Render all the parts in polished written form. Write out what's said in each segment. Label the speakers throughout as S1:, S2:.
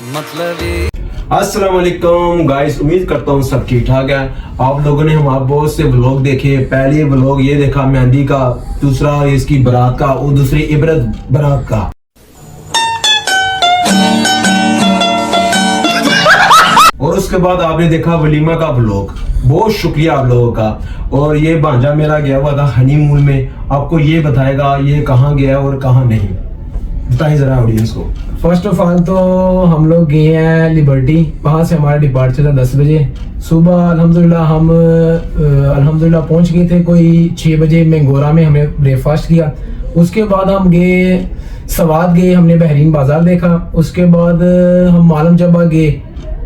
S1: अस्सलाम वालेकुम गाइस, उम्मीद करता हूँ सब ठीक ठाक है। आप लोगों ने हमारे बहुत से व्लॉग देखे। पहले व्लॉग ये देखा मेहंदी का, दूसरा इसकी बारात का और दूसरी इबरत बारात का। और उसके बाद आपने देखा वलीमा का व्लॉग। बहुत शुक्रिया आप लोगों का। और ये भांजा मेरा गया हुआ था हनीमून में, आपको ये बताएगा ये कहाँ गया और कहाँ नहीं। बताइए जरा ऑडियंस को।
S2: फर्स्ट ऑफ ऑल तो हम लोग गए हैं लिबर्टी, वहाँ से हमारा डिपार्चर था 10 बजे सुबह। अल्हम्दुलिल्लाह हम पहुँच गए थे कोई 6 बजे मैंगोरा में। हमने ब्रेकफास्ट किया, उसके बाद हम गए सवाद गए, हमने बहरीन बाजार देखा। उसके बाद हम मालम जबा गए,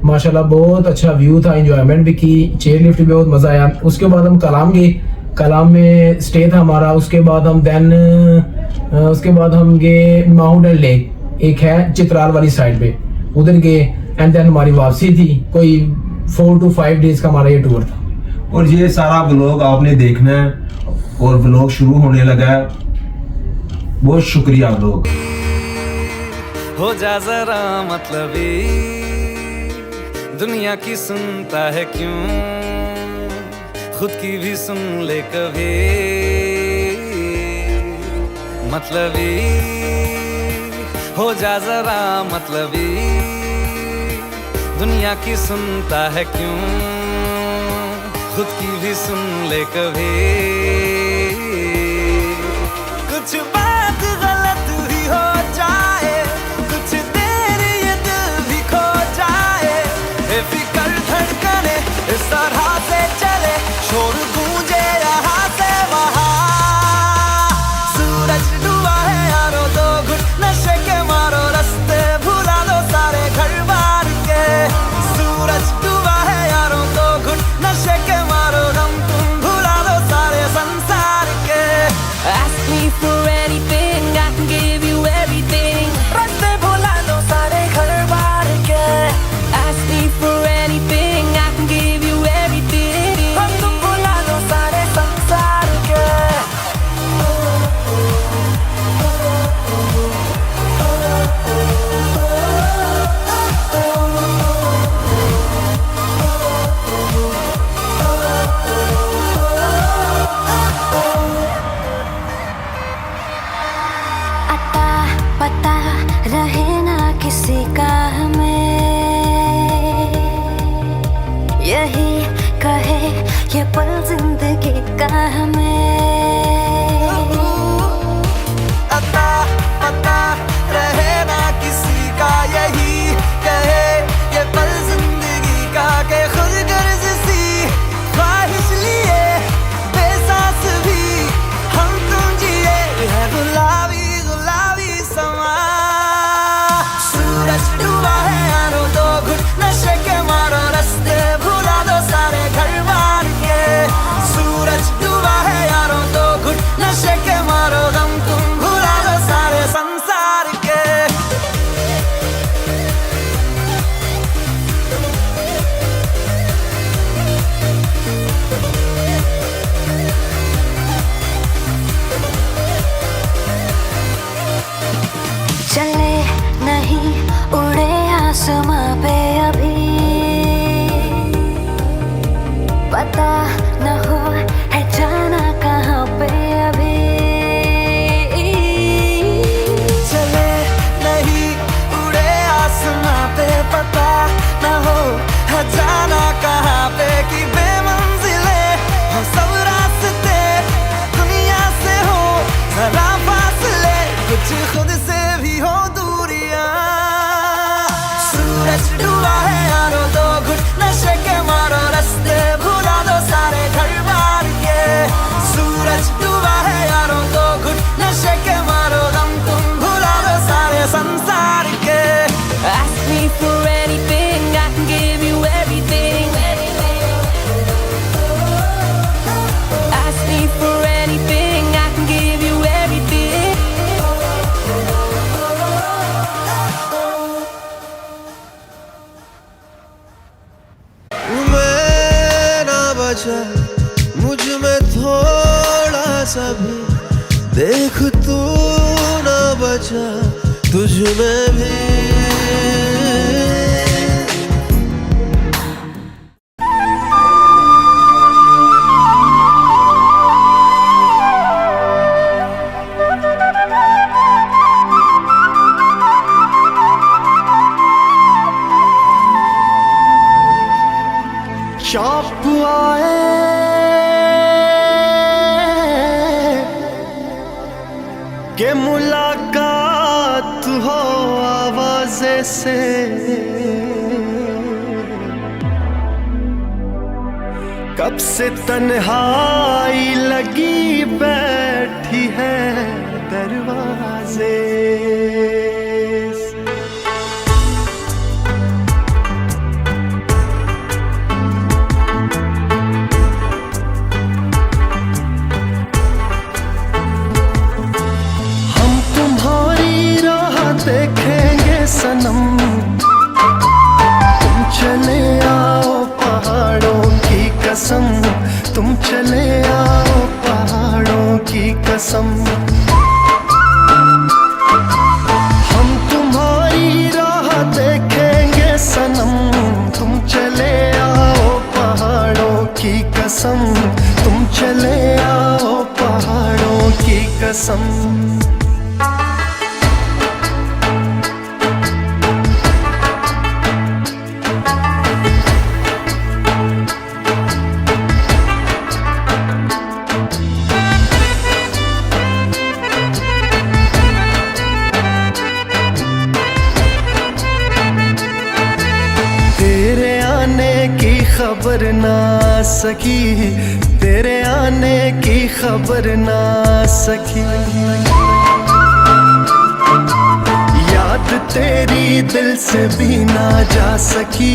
S2: माशाल्लाह बहुत अच्छा व्यू था, एंजॉयमेंट भी की, चेयर लिफ्ट भी बहुत मज़ा आया। उसके बाद हम कलाम गए, कलाम में स्टे था हमारा। उसके बाद हम गए माउंटेन लेक, एक है चित्राल वाली साइड पे, उधर गए। एंड देन हमारी वापसी थी, कोई 4 to 5 डेज का हमारा ये टूर था।
S1: और ये सारा व्लॉग आपने देखना है और व्लॉग शुरू होने लगा है। बहुत शुक्रिया आप लोग।
S3: हो जा जरा मतलबी, दुनिया की सुनता है क्यों, खुद की भी सुन ले कभी। मतलबी हो जा जरा मतलबी, दुनिया की सुनता है क्यों, खुद की भी सुन ले कभी। कुछ बात गलत भी हो जाए, कुछ देर ये दिल भी खो जाए, बेफिक्र धड़कने इस तरह से चले, शोर गूंजे यहाँ से वहाँ। सूरज डूबा है यारो, दो घुट नशे के मारो, रास्ते भुला दो सारे घर बार के। सूरज डूबा है यारो, दो घुट नशे के मारो, दम तुम भुला दो सारे संसार के।
S4: Ask me for anything, I can give you everything.
S3: रास्ते भुला दो सारे घर बार के।
S4: Ask me for anything, I can give you everything.
S3: हम तुम भुला दो सारे संसार के।
S4: अता पता रहे ना किसी का हमें, यही कहे ये पल जिंदगी का हमें।
S3: अता पता रहे ना किसी का, यही कहे ये पल जिंदगी का, के खुद गर्ज सी ख्वाहिश लिए बेसास भी हम तुम जिए है गुलाबी गुलाबी समा। सूरज डूबा है यारो, दो घुट नशे के मारो, रास्ते भुला दो सारे घर बार के। सूरज डूबा है यारो, दो घुट नशे के मारो, दम तुम भुला दो सारे संसार के।
S4: चले नहीं उड़े आसमां पे अभी, पता न हो है जाना कहाँ पे अभी।
S3: चले नहीं उड़े आसमां पे, पता न हो है जाना कहाँ पे, कि बेमंजिले हो सब रास्ते, दुनिया से हो जरा फासले, कुछ खुद से भी हो दूरियां। सूरज डूबा है यारो, दो घुट नशे के मारो, रास्ते भुला दो सारे घर बार के। सूरज डूबा है यारो, दो घुट नशे के मारो, दम तुम भुला दो सारे संसार के।
S4: Ask me for anything, I can give you everything. Ask me for anything, I can give you everything.
S5: मैं ना बचा मुझ में थोड़ा सा भी, देख तू ना बचा तुझ में भी। शौक आए कि मुलाकात हो आवाज़े से, कब से तन्हाई लगी बैठी है दरवाजे से। हम तुम्हारी राह देखेंगे सनम, तुम चले आओ पहाड़ों की कसम, तुम चले आओ पहाड़ों की कसम। हम तुम्हारी राह देखेंगे सनम, तुम चले आओ पहाड़ों की कसम, तुम चले आओ पहाड़ों की कसम। तेरे आने की खबर ना सकी, तेरे आने की खबर ना सकी। याद तेरी दिल से भी ना जा सकी,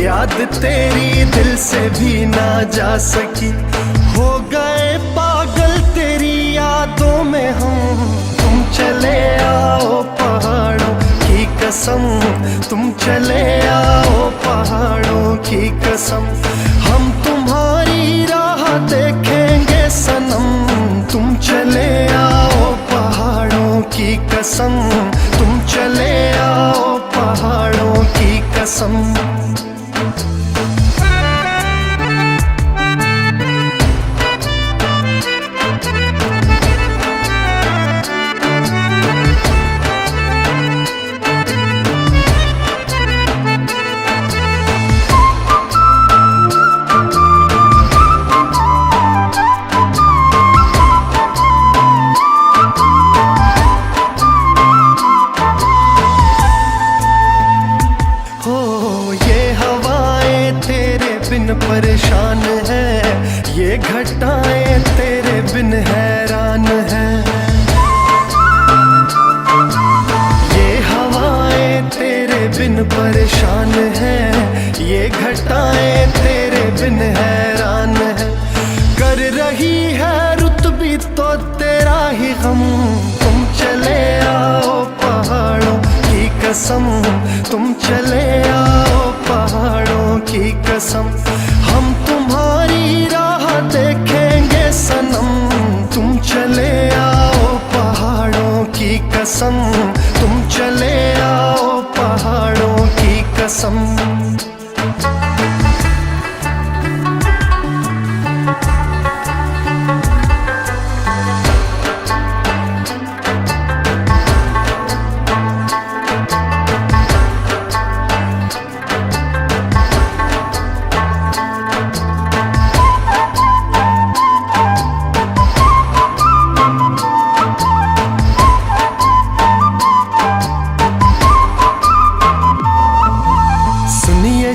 S5: याद तेरी दिल से भी ना जा सकी। हो गए पागल तेरी यादों में हम, तुम चले आओ पहाड़ों की कसम, तुम चले आओ पहाड़ों की कसम। हम तुम्हारी राह देखेंगे सनम, तुम चले आओ पहाड़ों की कसम, तुम चले आओ पहाड़ों की कसम। परेशान है, ये घटाएं तेरे बिन हैरान है। ये हवाएं तेरे बिन परेशान है, ये घटाएं तेरे बिन हैरान है। कर रही है रुत भी तो तेरा ही गम, तुम चले आओ पहाड़ों की कसम, तुम चले आओ पहाड़ों की कसम। हम तुम्हारी राह देखेंगे सनम, तुम चले आओ पहाड़ों की कसम, तुम चले आओ पहाड़ों की कसम।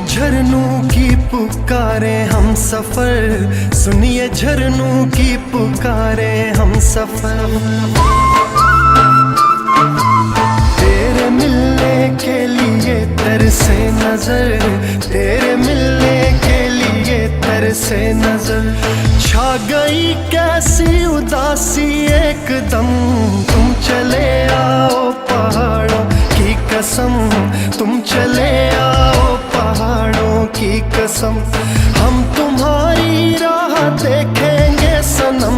S5: झरनों की पुकारे हम सफर, सुनिए झरनों की पुकारे हम सफर। तेरे मिलने के लिए तरसे नजर, तेरे मिलने के लिए तरसे नजर। छा गई कैसी उदासी एकदम, तुम चले आओ पहाड़ों की कसम, तुम चले आओ पहाड़ों की कसम। हम तुम्हारी राह देखेंगे सनम,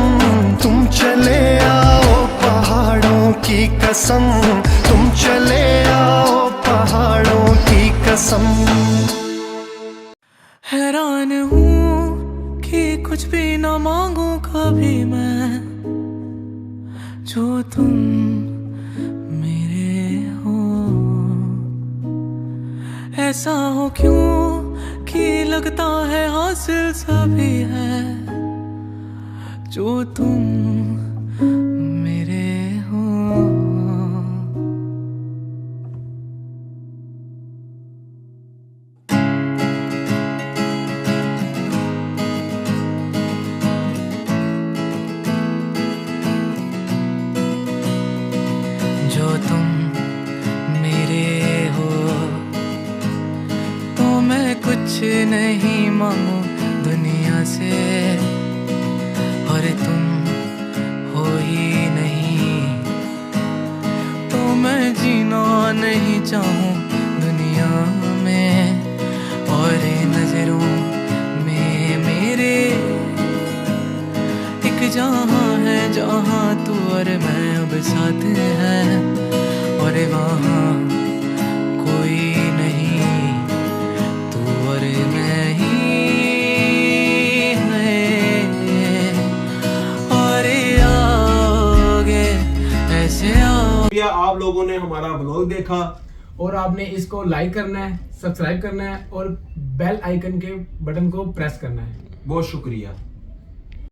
S5: तुम चले आओ पहाड़ों की कसम, तुम चले आओ पहाड़ों की कसम।
S3: हैरान हूँ कि कुछ भी ना मांगू कभी मैं, जो तुम मेरे हो। ऐसा हो क्यों
S6: कि लगता है हासिल सभी है जो तुम मेरे हो। जो तुम मेरे हो तो मैं कुछ नहीं मांगू दुनिया से, और तुम हो ही नहीं तो मैं जीना नहीं चाहूँ दुनिया में। और नजरों में मेरे एक जहाँ है जहाँ तू और मैं अब साथ है, और वहाँ कोई नहीं तू और मैं ही है। और आगे ऐसे
S1: या आप लोगों ने हमारा व्लॉग देखा
S2: और आपने इसको लाइक करना है, सब्सक्राइब करना है और बेल आइकन के बटन को प्रेस करना है।
S1: बहुत शुक्रिया।